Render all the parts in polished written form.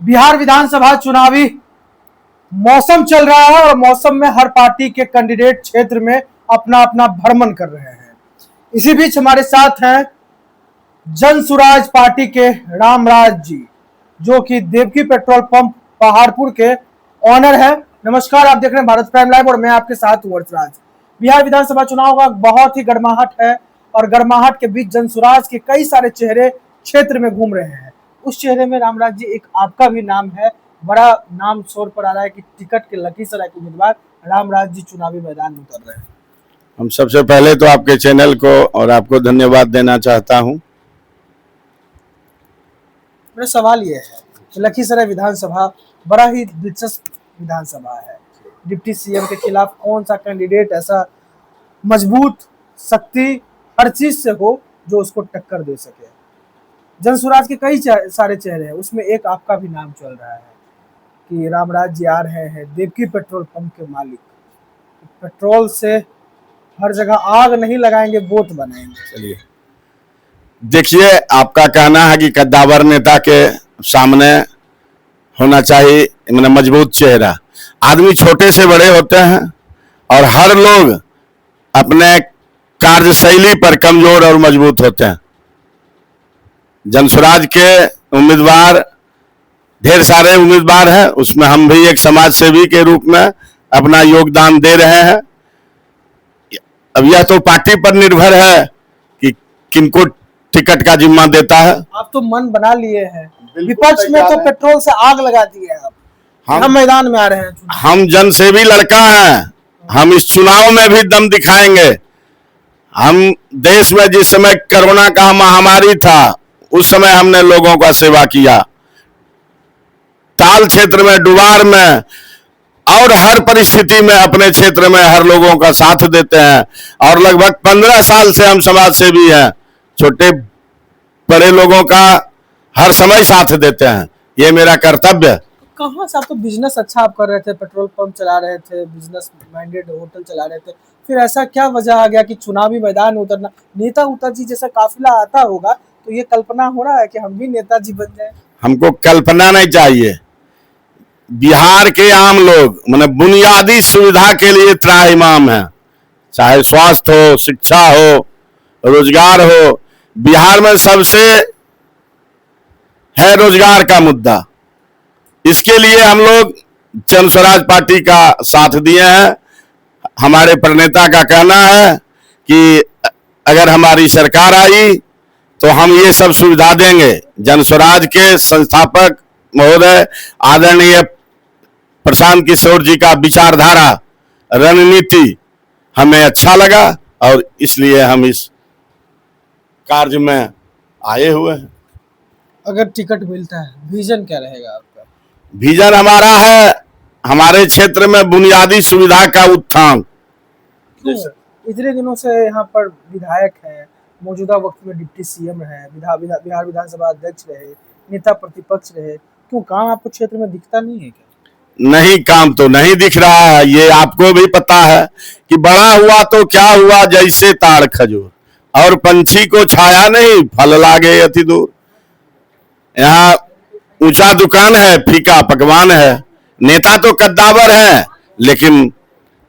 बिहार विधानसभा चुनावी मौसम चल रहा है और मौसम में हर पार्टी के कैंडिडेट क्षेत्र में अपना अपना भ्रमण कर रहे हैं। इसी बीच हमारे साथ हैं जन सुराज पार्टी के रामराज जी, जो कि देवकी पेट्रोल पंप पहाड़पुर के ऑनर है। नमस्कार, आप देख रहे हैं भारत प्राइम लाइव और मैं आपके साथ हूं वर्षराज। बिहार विधानसभा चुनाव का बहुत ही गर्माहट है और गर्माहट के बीच जन सुराज के कई सारे चेहरे क्षेत्र में घूम रहे हैं। उस चेहरे में रामराज जी, एक आपका भी नाम है, बड़ा नाम शोर पर आ रहा है कि टिकट के लखीसराय के उम्मीदवार रामराज जी चुनावी मैदान में उतर रहे हैं। हम सबसे पहले तो आपके चैनल को और आपको धन्यवाद देना चाहता हूं। मेरा सवाल ये है कि लखीसराय विधानसभा बड़ा ही दिलचस्प विधानसभा है। डिप्टी सीएम के खिलाफ कौन सा कैंडिडेट ऐसा मजबूत, शक्ति, हर चीज से हो जो उसको टक्कर दे सके। जन सुराज के कई सारे चेहरे हैं, उसमें एक आपका भी नाम चल रहा है कि रामराज जी आ रहे हैं, देवकी पेट्रोल पंप के मालिक। पेट्रोल से हर जगह आग नहीं लगाएंगे, वोट बनाएंगे। चलिए देखिए, आपका कहना है कि कद्दावर नेता के सामने होना चाहिए मतलब मजबूत चेहरा। आदमी छोटे से बड़े होते हैं और हर लोग अपने कार्यशैली पर कमजोर और मजबूत होते हैं। जनसुराज के उम्मीदवार ढेर सारे उम्मीदवार हैं, उसमें हम भी एक समाज सेवी के रूप में अपना योगदान दे रहे हैं। अब यह तो पार्टी पर निर्भर है कि किनको टिकट का जिम्मा देता है। आप तो मन बना लिए हैं, विपक्ष में तो पेट्रोल से आग लगा दी है। हम मैदान में आ रहे हैं। हम जनसेवी लड़का हैं, हम इस चुनाव में भी दम दिखाएंगे। हम देश में जिस समय कोरोना का महामारी था, उस समय हमने लोगों का सेवा किया। ताल क्षेत्र में, डुबार में और हर परिस्थिति में अपने क्षेत्र में हर लोगों का साथ देते हैं और लगभग 15 साल से हम समाज सेवी हैं। छोटे बड़े लोगों का हर समय साथ देते हैं, ये मेरा कर्तव्य है। कहाँ से आप तो बिजनेस अच्छा आप कर रहे थे, पेट्रोल पंप चला रहे थे, बिजनेस माइंडेड होटल चला रहे थे, फिर ऐसा क्या वजह आ गया कि चुनावी मैदान में उतरना? नेता जी जैसा काफिला आता होगा तो ये कल्पना हो रहा है कि हम भी नेताजी बन जाए? हमको कल्पना नहीं चाहिए। बिहार के आम लोग मतलब बुनियादी सुविधा के लिए त्राहिमाम है, चाहे स्वास्थ्य हो, शिक्षा हो, रोजगार हो। बिहार में सबसे है रोजगार का मुद्दा। इसके लिए हम लोग जन स्वराज पार्टी का साथ दिए हैं। हमारे प्रणेता का कहना है कि अगर हमारी सरकार आई तो हम ये सब सुविधा देंगे। जन स्वराज के संस्थापक महोदय आदरणीय प्रशांत किशोर जी का विचारधारा, रणनीति हमें अच्छा लगा और इसलिए हम इस कार्य में आए हुए हैं। अगर टिकट मिलता है, विजन क्या रहेगा आपका? विजन हमारा है हमारे क्षेत्र में बुनियादी सुविधा का उत्थान। इतने दिनों से यहाँ पर विधायक है, मौजूदा वक्त में डिप्टी सीएम है, बिहार विधानसभा अध्यक्ष रहे, नेता प्रतिपक्ष रहे, क्यों काम आपको क्षेत्र में दिखता नहीं है क्या? नहीं, काम तो नहीं दिख रहा है। ये आपको भी पता है कि बड़ा हुआ तो क्या हुआ, जैसे ताड़ खजूर, और पंछी को छाया नहीं, फल लागे अति दूर। यहाँ ऊंचा दुकान है, फीका पकवान है। नेता तो कद्दावर है, लेकिन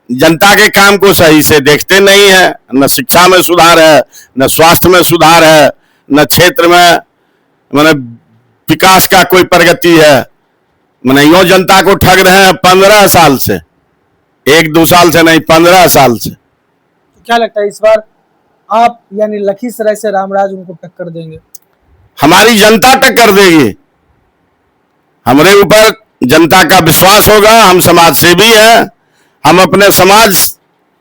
जनता के काम को सही से देखते नहीं है। न शिक्षा में सुधार है, न स्वास्थ्य में सुधार है, न क्षेत्र में मतलब विकास का कोई प्रगति है। मैंने यो जनता को ठग रहे हैं 15 साल से, 1-2 साल से नहीं, 15 साल से। तो क्या लगता है इस बार आप यानी लखीसराय से रामराज उनको टक्कर देंगे? हमारी जनता टक्कर देगी। हमारे ऊपर जनता का विश्वास होगा। हम समाज सेवी हैं, हम अपने समाज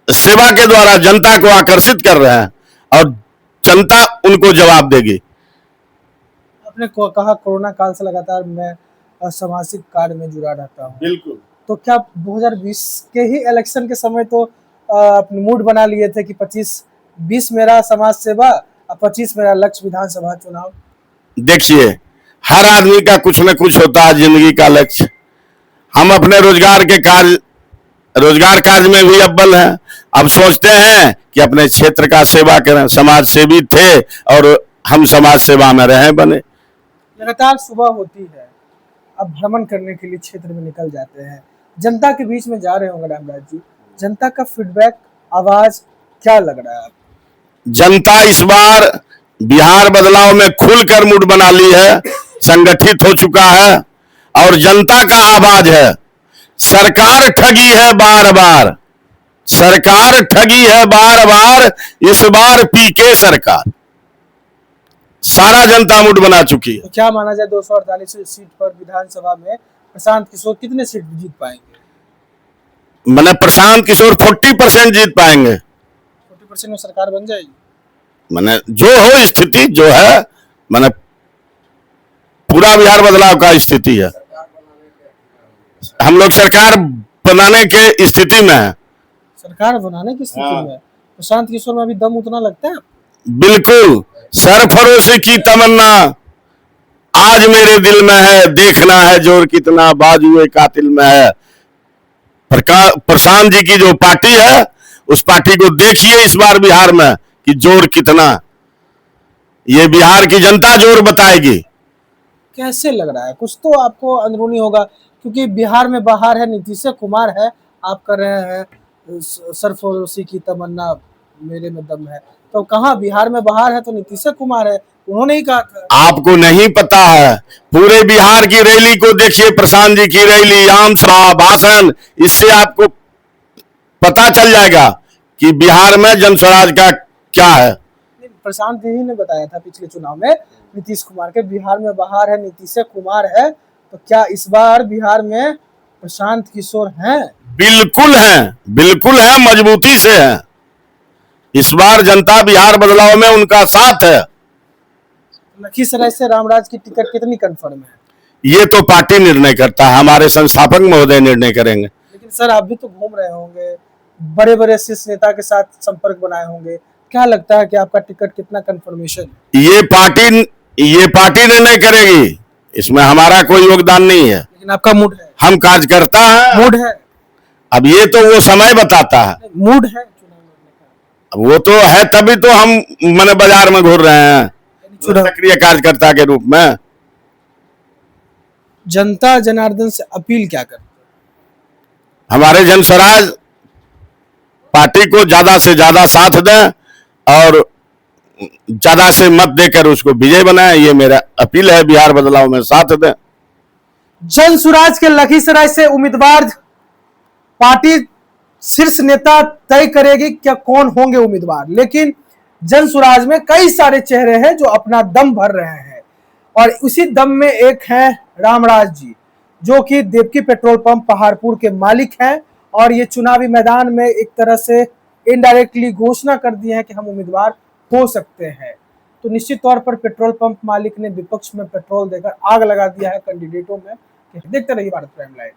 सेवा के द्वारा जनता को आकर्षित कर रहे हैं और जनता उनको जवाब देगी। आपने कहा कोरोना काल से लगातार मैं सामाजिक कार्य में जुड़ा रहता हूँ। बिल्कुल। तो क्या 2020 के ही इलेक्शन के समय तो अपनी मूड बना लिए थे कि 20 मेरा समाज सेवा और 25 मेरा लक्ष्य विधानसभा चुनाव? देखिए, हर आदमी का कुछ न कुछ होता है जिंदगी का लक्ष्य। हम अपने रोजगार कार्य में भी अव्वल हैं। अब सोचते हैं कि अपने क्षेत्र का सेवा करें। समाज सेवी थे और हम समाज सेवा में रहे बने। लगातार सुबह होती है, अब भ्रमण करने के लिए क्षेत्र में निकल जाते हैं, जनता के बीच में जा रहे होंगे रामराज जी, जनता का फीडबैक, आवाज क्या लग रहा है आपको? जनता इस बार बिहार बदलाव में खुलकर मूड बना ली है, संगठित हो चुका है और जनता का आवाज है। सरकार ठगी है बार बार, सरकार ठगी है बार बार, इस बार पीके सरकार। सारा जनता मूड बना चुकी है। तो क्या माना जाए 248 सीट पर विधानसभा में प्रशांत किशोर कितने सीट जीत पाएंगे? मैंने प्रशांत किशोर 40% जीत पाएंगे। 40% में सरकार बन जाएगी? मैंने जो हो स्थिति जो है, मैंने पूरा बिहार बदलाव का स्थिति है, हम लोग सरकार बनाने के स्थिति में है। सरकार बनाने की स्थिति में प्रशांत किशोर में अभी दम उतना लगता है? बिल्कुल, सरफरोशी की तमन्ना आज मेरे दिल में है, देखना है जोर कितना बाजुए कातिल में है। प्रशांत जी की जो पार्टी है, उस पार्टी को देखिए इस बार बिहार में कि जोर कितना, ये बिहार की जनता जोर बताएगी। कैसे लग रहा है? कुछ तो आपको अंदरूनी होगा, क्योंकि बिहार में बाहर है नीतीश कुमार है, आप कर रहे हैं सरफरोशी की तमन्ना मेरे में दम है, तो कहाँ बिहार में बाहर है तो नीतीश कुमार है, उन्होंने ही कहा था। आपको नहीं पता है, पूरे बिहार की रैली को देखिए, प्रशांत जी की रैली, आम सभा, भाषण, इससे आपको पता चल जाएगा कि बिहार में जनस्वराज का क्या है। प्रशांत जी ने बताया था पिछले चुनाव में नीतीश कुमार के बिहार में बाहर है, नीतीश कुमार है, तो क्या इस बार बिहार में प्रशांत किशोर हैं? बिल्कुल है, बिल्कुल है, मजबूती से है। इस बार जनता बिहार बदलाव में उनका साथ है। लखीसराय से रामराज की टिकट कितनी कंफर्म है? ये तो पार्टी निर्णय करता है, हमारे संस्थापक महोदय निर्णय करेंगे। लेकिन सर आप भी तो घूम रहे होंगे, बड़े बड़े शीर्ष नेता के साथ संपर्क बनाए होंगे, क्या लगता है कि आपका टिकट कितना कंफर्मेशन? ये पार्टी निर्णय करेगी, इसमें हमारा कोई योगदान नहीं है। लेकिन आपका मूड है? हम कार्यकर्ता हैं। मूड है? अब ये तो वो समय बताता है। मूड है चुनाव लड़ने का? वो तो है, तभी तो हम मैंने बाजार में घूर रहे हैं सक्रिय कार्यकर्ता के रूप में। जनता जनार्दन से अपील क्या करते? हमारे जनस्वराज पार्टी को ज्यादा से ज्यादा साथ दें और ज्यादा से मत देकर उसको विजय बनाएं, ये मेरा अपील है। बिहार बदलाव में साथ दें। जनसुराज के लखीसराय से उम्मीदवार पार्टी शीर्ष नेता तय करेगी क्या कौन होंगे उम्मीदवार, लेकिन जनसुराज में कई सारे चेहरे हैं जो अपना दम भर रहे हैं और उसी दम में एक है रामराज जी, जो कि देवकी पेट्रोल पंप पहाड़पुर के मालिक हैं और ये चुनावी मैदान में एक तरह से इनडायरेक्टली घोषणा कर दी है कि हम उम्मीदवार हो सकते हैं। तो निश्चित तौर पर पेट्रोल पंप मालिक ने विपक्ष में पेट्रोल देकर आग लगा दिया है कैंडिडेटों में। देखते रहिए भारत प्राइम लाइव।